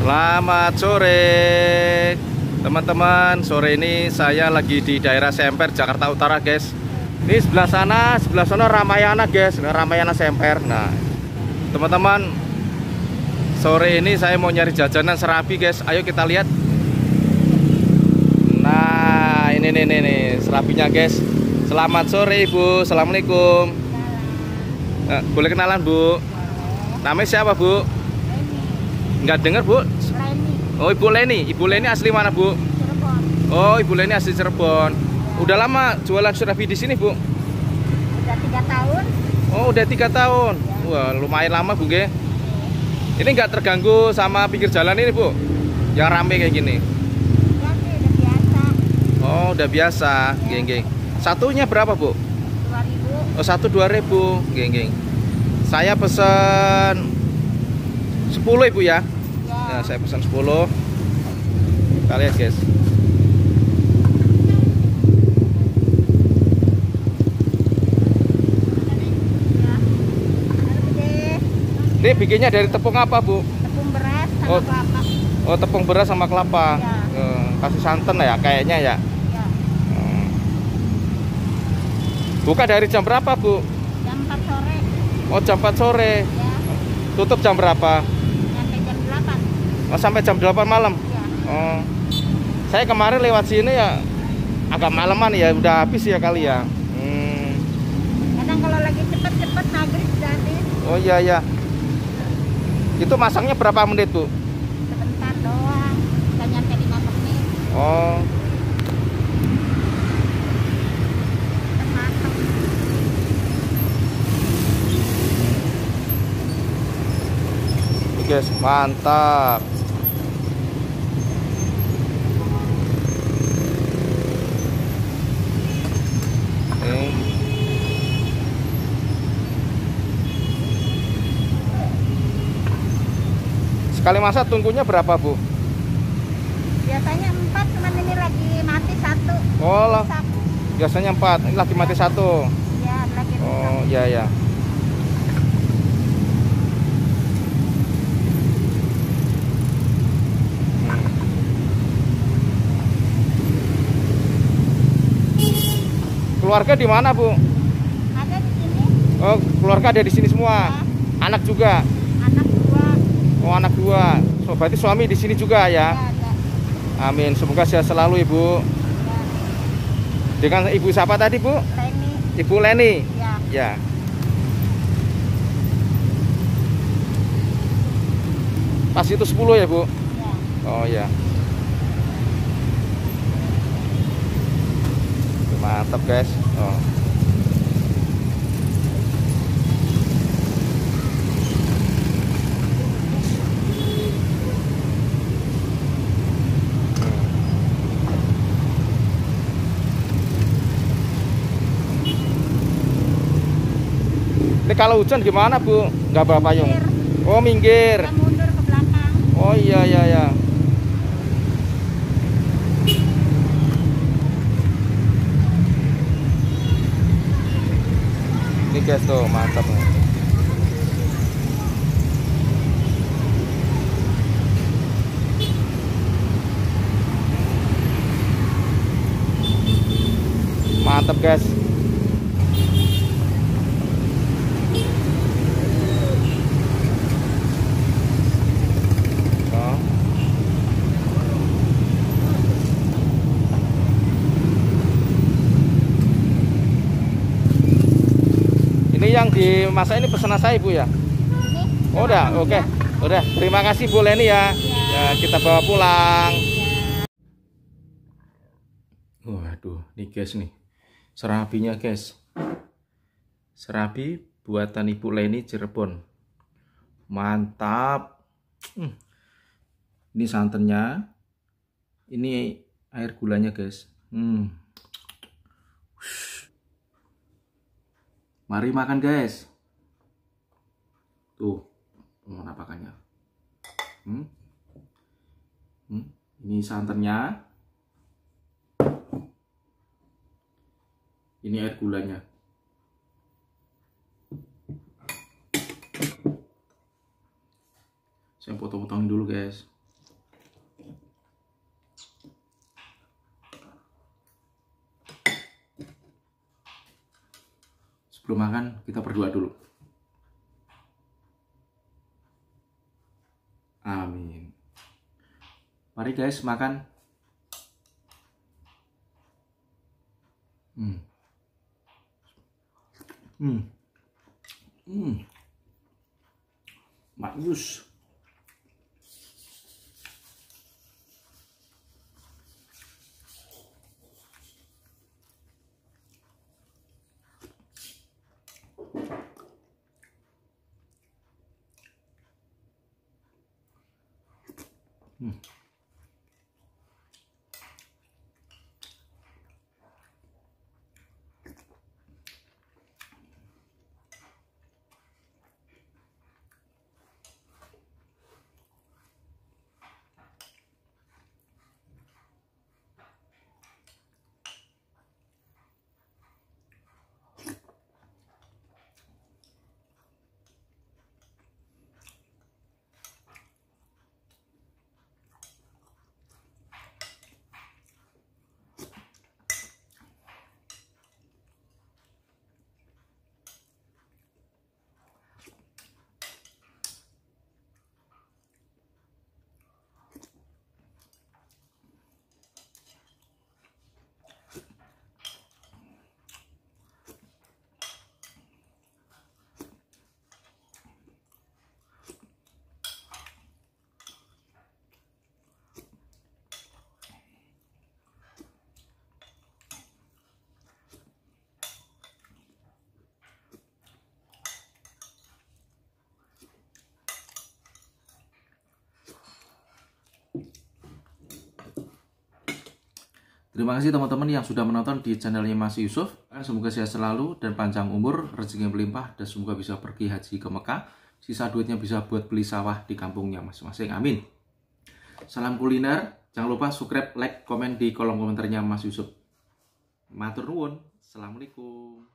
Selamat sore teman-teman. Sore ini saya lagi di daerah Semper, Jakarta Utara guys. Ini sebelah sana Ramayana guys, Ramayana Semper. Nah teman-teman, sore ini saya mau nyari jajanan serabi guys. Ayo kita lihat. Nah ini nih serabinya guys. Selamat sore Ibu, Assalamualaikum. Boleh kenalan Bu? Namanya siapa Bu? Nggak dengar Bu? Oh Ibu Leni. Ibu Leni asli mana Bu? Cirebon. Oh Ibu Leni asli Cirebon. Udah lama jualan serabi di sini Bu? Udah 3 tahun. Oh udah 3 tahun. Wah lumayan lama Bu Ge. Ini nggak terganggu sama pinggir jalan ini Bu? Yang rame kayak gini? Ya sih udah biasa. Oh udah biasa. Geng. Satunya berapa Bu? 2.000. Oh 2.000. Geng. Saya pesen 10 Ibu ya. Ya. Nah, saya pesan 10. Kita lihat guys. Ini bikinnya dari tepung apa Bu? Tepung beras sama Oh. kelapa. Oh tepung beras sama kelapa. Ya. Kasih santan ya kayaknya ya. Ya. Buka dari jam berapa Bu? Jam 4 sore. Oh jam 4 sore. Ya. Tutup jam berapa? Sampai jam 8. Oh sampai jam 8 malam. Ya. Oh. Saya kemarin lewat sini ya agak malaman ya, udah habis ya kali ya. Kadang kalau lagi cepet-cepet maghrib udah habis. Oh iya. Itu masaknya berapa menit Bu? Sebentar doang. Bisa nyampe 5 menit. Oh. Udah matang. Ini guys, mantap. Ini. Sekali masak tunggunya berapa Bu? Biasanya 4, cuman ini lagi mati 1. Oh lah, Rusak. biasanya 4, ini lagi mati 1. Ya, lagi rusak. Oh iya. Keluarga di mana Bu? Ada di sini. Oh keluarga ada di sini semua. Ya. Anak juga. Anak 2. Oh anak 2. So, berarti suami di sini juga ya. Ya, ada. Amin. Semoga sehat selalu Ibu. Ya. Dengan Ibu siapa tadi Bu? Leni. Ibu Leni. Ya. Ya. Pas itu 10 ya Bu? Ya. Oh ya. Mantap guys. Oh. Ini kalau hujan gimana Bu? Nggak bawa payung? Minggir. Oh minggir. Kita mundur ke belakang. Oh iya. Ini guys tuh mantap. Mantap guys. Oh. Ini yang dimasak ini pesanan saya Bu ya? Ini. Oh, udah, oke. Udah, terima kasih Bu Leni ya. Ya, kita bawa pulang. Waduh, nih guys nih. Serabinya guys. Serabi buatan Ibu Leni Cirebon. Mantap. Ini santannya. Ini air gulanya guys. Mari makan guys. Tuh, mau napakannya. Ini santannya. Ini air gulanya. Saya potong-potong dulu guys. Sebelum makan kita berdoa dulu. Amin. Mari guys makan. Bagus. Terima kasih teman-teman yang sudah menonton di channelnya Mas Yusuf. Semoga sehat selalu dan panjang umur, rezeki yang berlimpah, dan semoga bisa pergi haji ke Mekah. Sisa duitnya bisa buat beli sawah di kampungnya masing-masing. Amin. Salam kuliner. Jangan lupa subscribe, like, komen di kolom komentarnya Mas Yusuf. Matur nuwun. Assalamualaikum.